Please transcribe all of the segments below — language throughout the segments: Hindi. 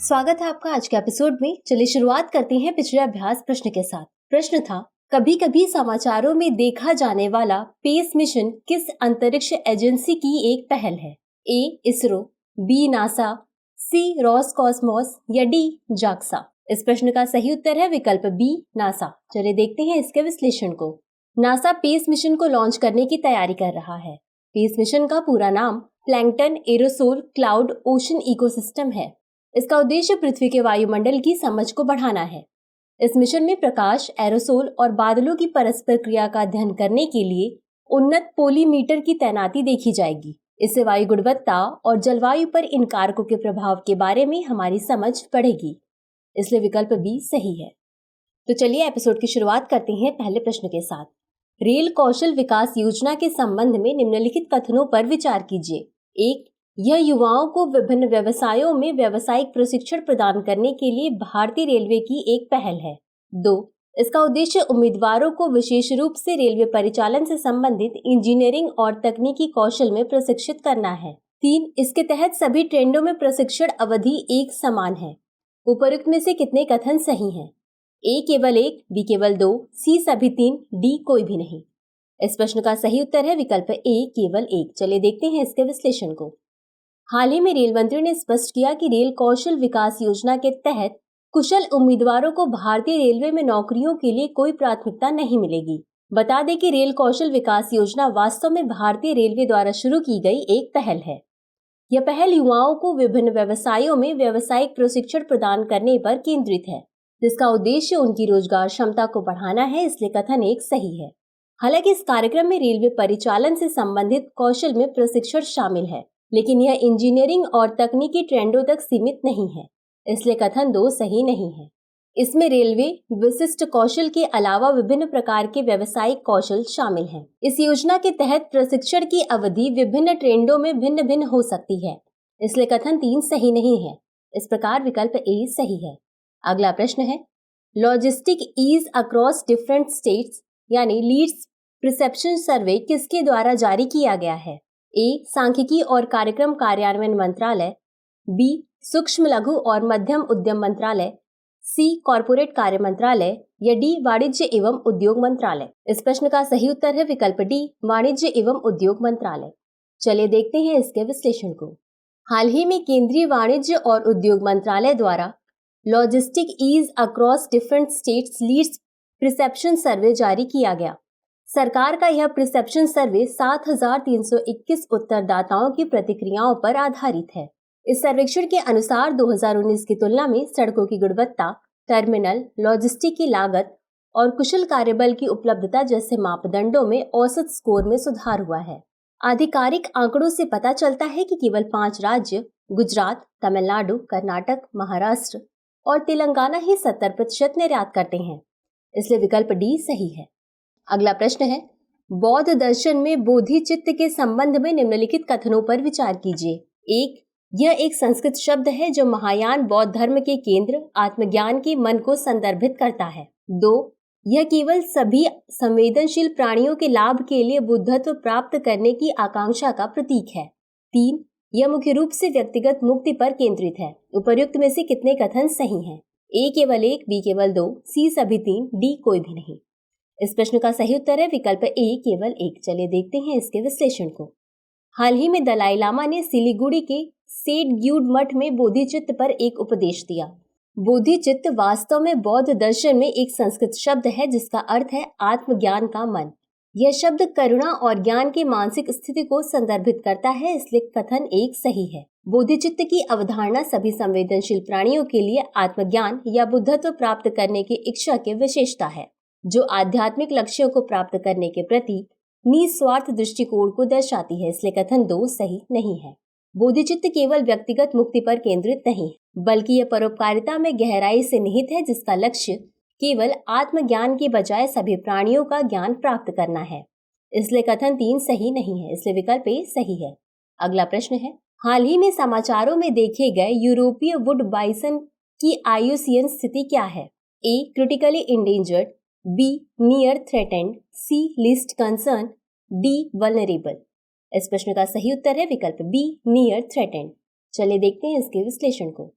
स्वागत है आपका आज के एपिसोड में। चलिए शुरुआत करते हैं पिछले अभ्यास प्रश्न के साथ। प्रश्न था, कभी कभी समाचारों में देखा जाने वाला स्पेस मिशन किस अंतरिक्ष एजेंसी की एक पहल है? ए इसरो, बी नासा, सी रॉसकॉस्मोस या डी जाक्सा। इस प्रश्न का सही उत्तर है विकल्प बी नासा। चलिए देखते हैं इसके विश्लेषण को। नासा स्पेस मिशन को लॉन्च करने की तैयारी कर रहा है। स्पेस मिशन का पूरा नाम plankton aerosol cloud ocean ecosystem है। इसका उद्देश्य पृथ्वी के वायुमंडल की समझ को बढ़ाना है। इस मिशन में प्रकाश, एरोसोल और बादलों की परस्पर क्रिया का अध्ययन करने के लिए उन्नत पोलीमीटर की तैनाती देखी जाएगी। इससे वायु गुणवत्ता और जलवायु पर इन कारकों के प्रभाव के बारे में हमारी समझ बढ़ेगी। इसलिए विकल्प बी सही है। तो चलिए एपिसोड की शुरुआत करते हैं पहले प्रश्न के साथ। रेल कौशल विकास योजना के संबंध में निम्नलिखित कथनों पर विचार कीजिए। एक, यह युवाओं को विभिन्न व्यवसायों में व्यावसायिक प्रशिक्षण प्रदान करने के लिए भारतीय रेलवे की एक पहल है। 2, इसका उद्देश्य उम्मीदवारों को विशेष रूप से रेलवे परिचालन से संबंधित इंजीनियरिंग और तकनीकी कौशल में प्रशिक्षित करना है। 3, इसके तहत सभी ट्रेंडों में प्रशिक्षण अवधि एक समान है। उपरोक्त में से कितने कथन सही हैं? ए केवल 1, बी केवल 2, सी सभी 3, डी कोई भी नहीं। इस प्रश्न का सही उत्तर है विकल्प ए केवल 1। चलिए देखते हैं इसके विश्लेषण को। हाल ही में रेल मंत्री ने स्पष्ट किया कि रेल कौशल विकास योजना के तहत कुशल उम्मीदवारों को भारतीय रेलवे में नौकरियों के लिए कोई प्राथमिकता नहीं मिलेगी। बता दें कि रेल कौशल विकास योजना वास्तव में भारतीय रेलवे द्वारा शुरू की गई एक पहल है। यह पहल युवाओं को विभिन्न व्यवसायों में व्यावसायिक प्रशिक्षण प्रदान करने पर केंद्रित है, जिसका उद्देश्य उनकी रोजगार क्षमता को बढ़ाना है। इसलिए कथन 1 सही है। हालांकि इस कार्यक्रम में रेलवे परिचालन से संबंधित कौशल में प्रशिक्षण शामिल है, लेकिन यह इंजीनियरिंग और तकनीकी ट्रेंडों तक सीमित नहीं है। इसलिए कथन 2 सही नहीं है। इसमें रेलवे विशिष्ट कौशल के अलावा विभिन्न प्रकार के व्यावसायिक कौशल शामिल हैं। इस योजना के तहत प्रशिक्षण की अवधि विभिन्न ट्रेंडों में भिन्न भिन्न हो सकती है। इसलिए कथन 3 सही नहीं है। इस प्रकार विकल्प ए सही है। अगला प्रश्न है, logistic ease across different states यानी लीड्स परसेप्शन सर्वे किसके द्वारा जारी किया गया है? ए सांख्यिकी और कार्यक्रम कार्यान्वयन मंत्रालय, बी सूक्ष्म लघु और मध्यम उद्यम मंत्रालय, सी कॉर्पोरेट कार्य मंत्रालय या डी वाणिज्य एवं उद्योग मंत्रालय। इस प्रश्न का सही उत्तर है विकल्प डी वाणिज्य एवं उद्योग मंत्रालय। चलिए देखते हैं इसके विश्लेषण को। हाल ही में केंद्रीय वाणिज्य और उद्योग मंत्रालय द्वारा logistic ease across different states leads perception survey जारी किया गया। सरकार का यह परसेप्शन सर्वे 7,321 उत्तरदाताओं की प्रतिक्रियाओं पर आधारित है। इस सर्वेक्षण के अनुसार 2019 की तुलना में सड़कों की गुणवत्ता, टर्मिनल, लॉजिस्टिक की लागत और कुशल कार्यबल की उपलब्धता जैसे मापदंडों में औसत स्कोर में सुधार हुआ है। आधिकारिक आंकड़ों से पता चलता है कि केवल 5 राज्य गुजरात, तमिलनाडु, कर्नाटक, महाराष्ट्र और तेलंगाना ही 70% निर्यात करते हैं। इसलिए विकल्प डी सही है। अगला प्रश्न है, बौद्ध दर्शन में बोधिचित्त के संबंध में निम्नलिखित कथनों पर विचार कीजिए। 1, यह एक संस्कृत शब्द है जो महायान बौद्ध धर्म के केंद्र आत्मज्ञान के मन को संदर्भित करता है। 2, यह केवल सभी संवेदनशील प्राणियों के लाभ के लिए बुद्धत्व प्राप्त करने की आकांक्षा का प्रतीक है। 3, यह मुख्य रूप से व्यक्तिगत मुक्ति पर केंद्रित है। उपर्युक्त में से कितने कथन सही हैं? ए केवल 1, बी केवल 2, सी सभी 3, डी कोई भी नहीं। इस प्रश्न का सही उत्तर है विकल्प ए केवल 1। चलिए देखते हैं इसके विश्लेषण को। हाल ही में दलाई लामा ने सिलीगुड़ी के सेठ ग्यूड मठ में बोधिचित्त पर एक उपदेश दिया। बोधिचित्त वास्तव में बौद्ध दर्शन में एक संस्कृत शब्द है जिसका अर्थ है आत्मज्ञान का मन। यह शब्द करुणा और ज्ञान की मानसिक स्थिति को संदर्भित करता है। इसलिए कथन 1 सही है। बोधिचित्त की अवधारणा सभी संवेदनशील प्राणियों के लिए आत्मज्ञान या बुद्धत्व प्राप्त करने की इच्छा की विशेषता है, जो आध्यात्मिक लक्ष्यों को प्राप्त करने के प्रति निस्वार्थ दृष्टिकोण को दर्शाती है। इसलिए कथन 2 सही नहीं है। बोधिचित्त केवल व्यक्तिगत मुक्ति पर केंद्रित नहीं, बल्कि यह परोपकारिता में गहराई से निहित है, जिसका लक्ष्य केवल आत्मज्ञान के बजाय सभी प्राणियों का ज्ञान प्राप्त करना है। इसलिए कथन 3 सही नहीं है। इसलिए विकल्प ए सही है। अगला प्रश्न है, हाल ही में समाचारों में देखे गए यूरोपीय वुड बाइसन की IUCN स्थिति क्या है? A critically endangered, B near threatened, C least concern, D vulnerable. इस प्रश्न का सही उत्तर है विकल्प बी नियर थ्रेटेंड। चलिए देखते हैं इसके विश्लेषण को।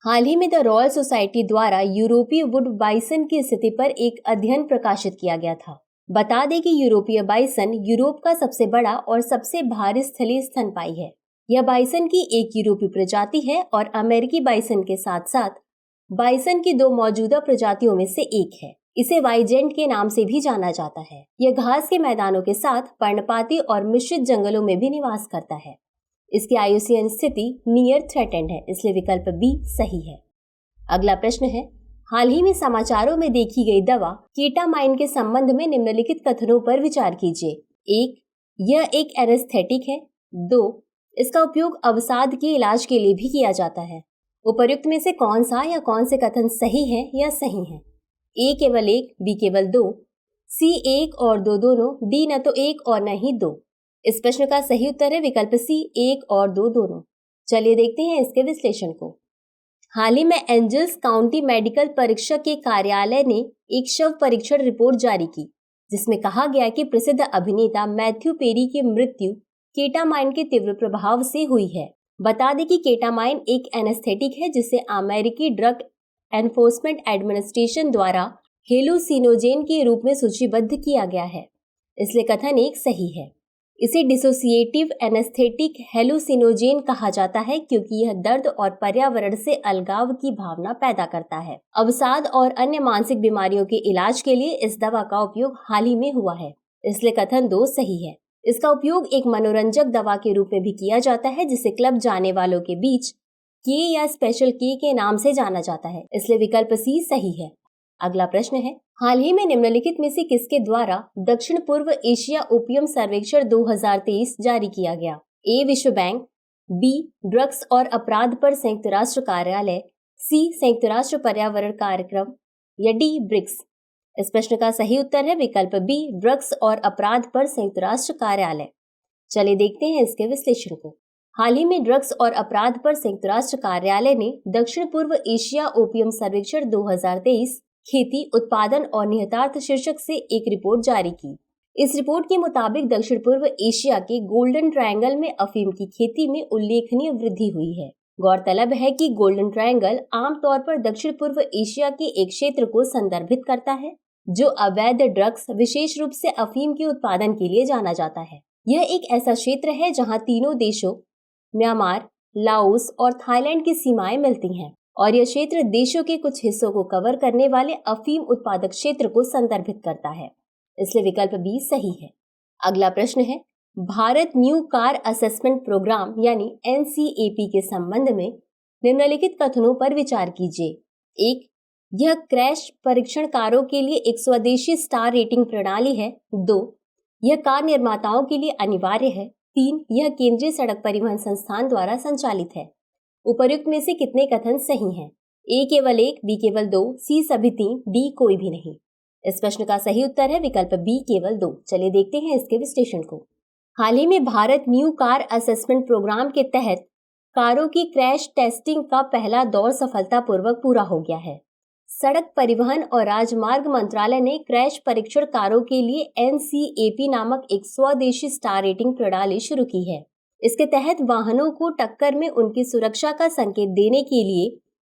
हाल ही में द रॉयल सोसाइटी द्वारा यूरोपीय वुड बाइसन की स्थिति पर एक अध्ययन प्रकाशित किया गया था। बता दें कि यूरोपीय बाइसन यूरोप का सबसे बड़ा और सबसे भारी स्थलीय स्तनपायी है। यह बाइसन की एक यूरोपीय प्रजाति है और अमेरिकी बाइसन के साथ साथ बाइसन की 2 मौजूदा प्रजातियों में से एक है। इसे वाइजेंट के नाम से भी जाना जाता है। यह घास के मैदानों के साथ पर्णपाती और मिश्रित जंगलों में भी निवास करता है। इसकी आयुसीन स्थिति नियर थ्रेटेंड है, इसलिए विकल्प बी सही है। अगला प्रश्न है, हाल ही में समाचारों में देखी गई दवा केटामाइन के संबंध में निम्नलिखित कथनों पर विचार कीजिए। 1. यह एक एनेस्थेटिक है। 2. इसका उपयोग अवसाद के इलाज के लिए भी किया जाता है। उपर्युक्त में से कौन सा या कौन से कथन सही है या सही है? ए केवल 1, बी केवल 2, सी 1 और 2 दोनों, डी न तो 1 और न ही 2। इस प्रश्न का सही उत्तर है विकल्प सी 1 और 2 दोनों। चलिए देखते हैं इसके विश्लेषण को। हाल ही में एंजल्स काउंटी मेडिकल परीक्षक के कार्यालय ने एक शव परीक्षण रिपोर्ट जारी की, जिसमें कहा गया कि प्रसिद्ध अभिनेता मैथ्यू पेरी की मृत्यु केटामाइन के तीव्र प्रभाव से हुई है। बता दें कि केटामाइन एक एनेस्थेटिक है जिसे अमेरिकी ड्रग एनफोर्समेंट एडमिनिस्ट्रेशन द्वारा हेलुसिनोजेन के रूप में सूचीबद्ध किया गया है, इसलिए कथन 1 सही है। इसे डिसोसिएटिव एनेस्थेटिक हेलुसिनोजेन कहा जाता है क्योंकि यह दर्द और पर्यावरण से अलगाव की भावना पैदा करता है। अवसाद और अन्य मानसिक बीमारियों के इलाज के लिए इस दवा का उपयोग हाल ही में हुआ है, इसलिए कथन 2 सही है। इसका उपयोग एक मनोरंजक दवा के रूप में भी किया जाता है, जिसे क्लब जाने वालों के बीच के या स्पेशल के नाम से जाना जाता है, इसलिए विकल्प सी सही है। अगला प्रश्न है, हाल ही में निम्नलिखित में से किसके द्वारा दक्षिण पूर्व एशिया ओपियम सर्वेक्षण 2023 जारी किया गया? ए विश्व बैंक, बी ड्रग्स और अपराध पर संयुक्त राष्ट्र कार्यालय, सी संयुक्त राष्ट्र पर्यावरण कार्यक्रम या डी ब्रिक्स। इस प्रश्न का सही उत्तर है विकल्प बी ड्रग्स और अपराध पर संयुक्त राष्ट्र कार्यालय। चलिए देखते हैं इसके विश्लेषण को। हाल ही में ड्रग्स और अपराध पर संयुक्त राष्ट्र कार्यालय ने दक्षिण पूर्व एशिया ओपियम सर्वेक्षण 2023 खेती, उत्पादन और निहितार्थ शीर्षक से एक रिपोर्ट जारी की। इस रिपोर्ट के मुताबिक दक्षिण पूर्व एशिया के गोल्डन ट्रायंगल में अफीम की खेती में उल्लेखनीय वृद्धि हुई है। गौरतलब है कि गोल्डन ट्रायंगल आमतौर पर दक्षिण पूर्व एशिया के एक क्षेत्र को संदर्भित करता है जो अवैध ड्रग्स, विशेष रूप से अफीम के उत्पादन के लिए जाना जाता है। यह एक ऐसा क्षेत्र है जहां तीनों देशों म्यांमार, लाओस और थाईलैंड की सीमाएं मिलती हैं और यह क्षेत्र देशों के कुछ हिस्सों को कवर करने वाले अफीम उत्पादक क्षेत्र को संदर्भित करता है, इसलिए विकल्प बी सही है। अगला प्रश्न है, Bharat new car assessment programme यानी NCAP के संबंध में निम्नलिखित कथनों पर विचार कीजिए। 1. यह क्रैश परीक्षण कारों के लिए एक स्वदेशी स्टार रेटिंग प्रणाली है। 2. यह कार निर्माताओं के लिए अनिवार्य है। 3. यह केंद्रीय सड़क परिवहन संस्थान द्वारा संचालित है। उपर्युक्त में से कितने कथन सही हैं? ए केवल 1, बी केवल 2, सी सभी 3, डी कोई भी नहीं। इस प्रश्न का सही उत्तर है विकल्प बी केवल 2। चलिए देखते हैं इसके विश्लेषण को। हाल ही में Bharat new car assessment programme के तहत कारों की क्रैश टेस्टिंग का पहला दौर सफलतापूर्वक पूरा हो गया है। सड़क परिवहन और राजमार्ग मंत्रालय ने क्रैश परीक्षण कारों के लिए NCAP नामक एक स्वदेशी स्टार रेटिंग प्रणाली शुरू की है। इसके तहत वाहनों को टक्कर में उनकी सुरक्षा का संकेत देने के लिए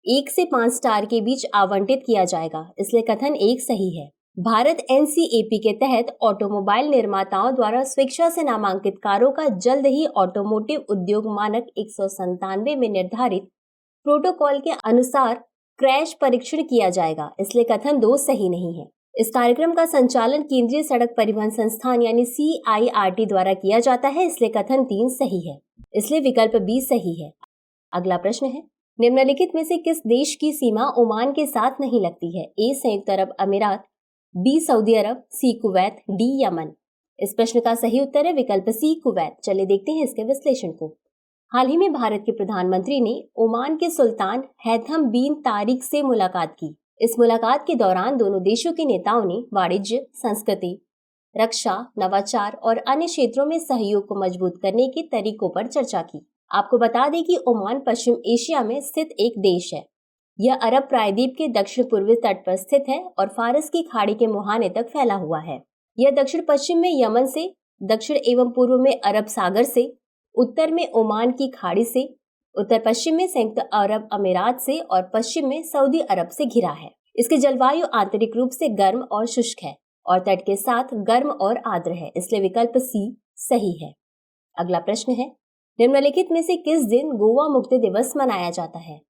1 से 5 स्टार के बीच आवंटित किया जाएगा, इसलिए कथन 1 सही है। भारत NCAP के तहत ऑटोमोबाइल निर्माताओं द्वारा स्वेच्छा से नामांकित कारों का जल्द ही ऑटोमोटिव उद्योग मानक 197 में निर्धारित प्रोटोकॉल के अनुसार क्रैश परीक्षण किया जाएगा, इसलिए कथन 2 सही नहीं है। इस कार्यक्रम का संचालन केंद्रीय सड़क परिवहन संस्थान यानी CIRT द्वारा किया जाता है, इसलिए कथन 3 सही है, इसलिए विकल्प बी सही है। अगला प्रश्न है, निम्नलिखित में से किस देश की सीमा ओमान के साथ नहीं लगती है? ए संयुक्त अरब अमीरात, बी सऊदी अरब, सी कुवैत, डी यमन। इस प्रश्न का सही उत्तर है विकल्प सी कुवैत। चलिए देखते हैं इसके विश्लेषण को। हाल ही में भारत के प्रधानमंत्री ने ओमान के सुल्तान हैथम बिन तारिक से मुलाकात की। इस मुलाकात के दौरान दोनों देशों के नेताओं ने वाणिज्य, संस्कृति, रक्षा, नवाचार और अन्य क्षेत्रों में सहयोग को मजबूत करने के तरीकों पर चर्चा की। आपको बता दें कि ओमान पश्चिम एशिया में स्थित एक देश है। यह अरब प्रायद्वीप के दक्षिण पूर्वी तट पर स्थित है और फारस की खाड़ी के मुहाने तक फैला हुआ है। यह दक्षिण पश्चिम में यमन से, दक्षिण एवं पूर्व में अरब सागर से, उत्तर में ओमान की खाड़ी से, उत्तर पश्चिम में संयुक्त अरब अमीरात से और पश्चिम में सऊदी अरब से घिरा है। इसकी जलवायु आंतरिक रूप से गर्म और शुष्क है और तट के साथ गर्म और आर्द्र है, इसलिए विकल्प सी सही है। अगला प्रश्न है, निम्नलिखित में से किस दिन गोवा मुक्ति दिवस मनाया जाता है?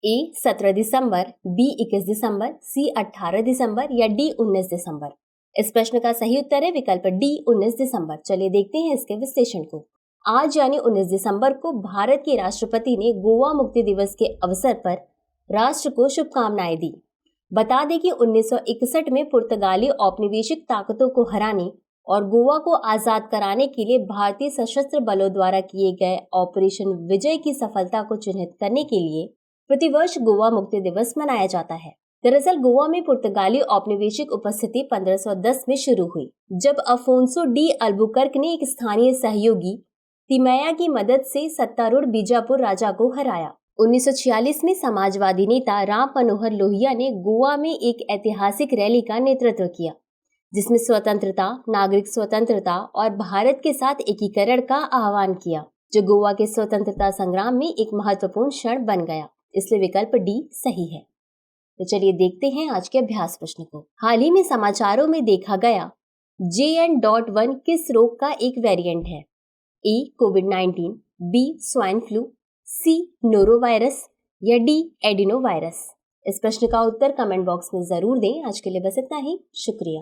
ए 17 दिसंबर, बी 21 दिसंबर, सी 18 दिसंबर या डी 19 दिसंबर। इस प्रश्न का सही उत्तर है विकल्प डी 19 दिसंबर। चलिए देखते हैं इसके विश्लेषण को। आज यानी 19 दिसंबर को भारत के राष्ट्रपति ने गोवा मुक्ति दिवस के अवसर पर राष्ट्र को शुभकामनाएं दी। बता दें कि 1961 में पुर्तगाली औपनिवेशिक ताकतों को हराने और गोवा को आजाद कराने के लिए भारतीय सशस्त्र बलों द्वारा किए गए ऑपरेशन विजय की सफलता को चिन्हित करने के लिए प्रतिवर्ष गोवा मुक्ति दिवस मनाया जाता है। दरअसल गोवा में पुर्तगाली औपनिवेशिक उपस्थिति 1510 में शुरू हुई, जब अफोंसो डी अल्बुकर्क ने एक स्थानीय सहयोगी तिमैया की मदद से सत्तारूढ़ बीजापुर राजा को हराया। 1946 में समाजवादी नेता राम मनोहर लोहिया ने गोवा में एक ऐतिहासिक रैली का नेतृत्व किया, जिसमें स्वतंत्रता, नागरिक स्वतंत्रता और भारत के साथ एकीकरण का आह्वान किया, जो गोवा के स्वतंत्रता संग्राम में एक महत्वपूर्ण क्षण बन गया। इसलिए विकल्प डी सही है। तो चलिए देखते हैं आज के अभ्यास प्रश्न को। हाल ही में समाचारों में देखा गया JN.1 किस रोग का एक वेरिएंट है? ए कोविड-19, बी स्वाइन फ्लू, सी नोरोवायरस या डी एडिनोवायरस। इस प्रश्न का उत्तर कमेंट बॉक्स में जरूर दें। आज के लिए बस इतना ही। शुक्रिया।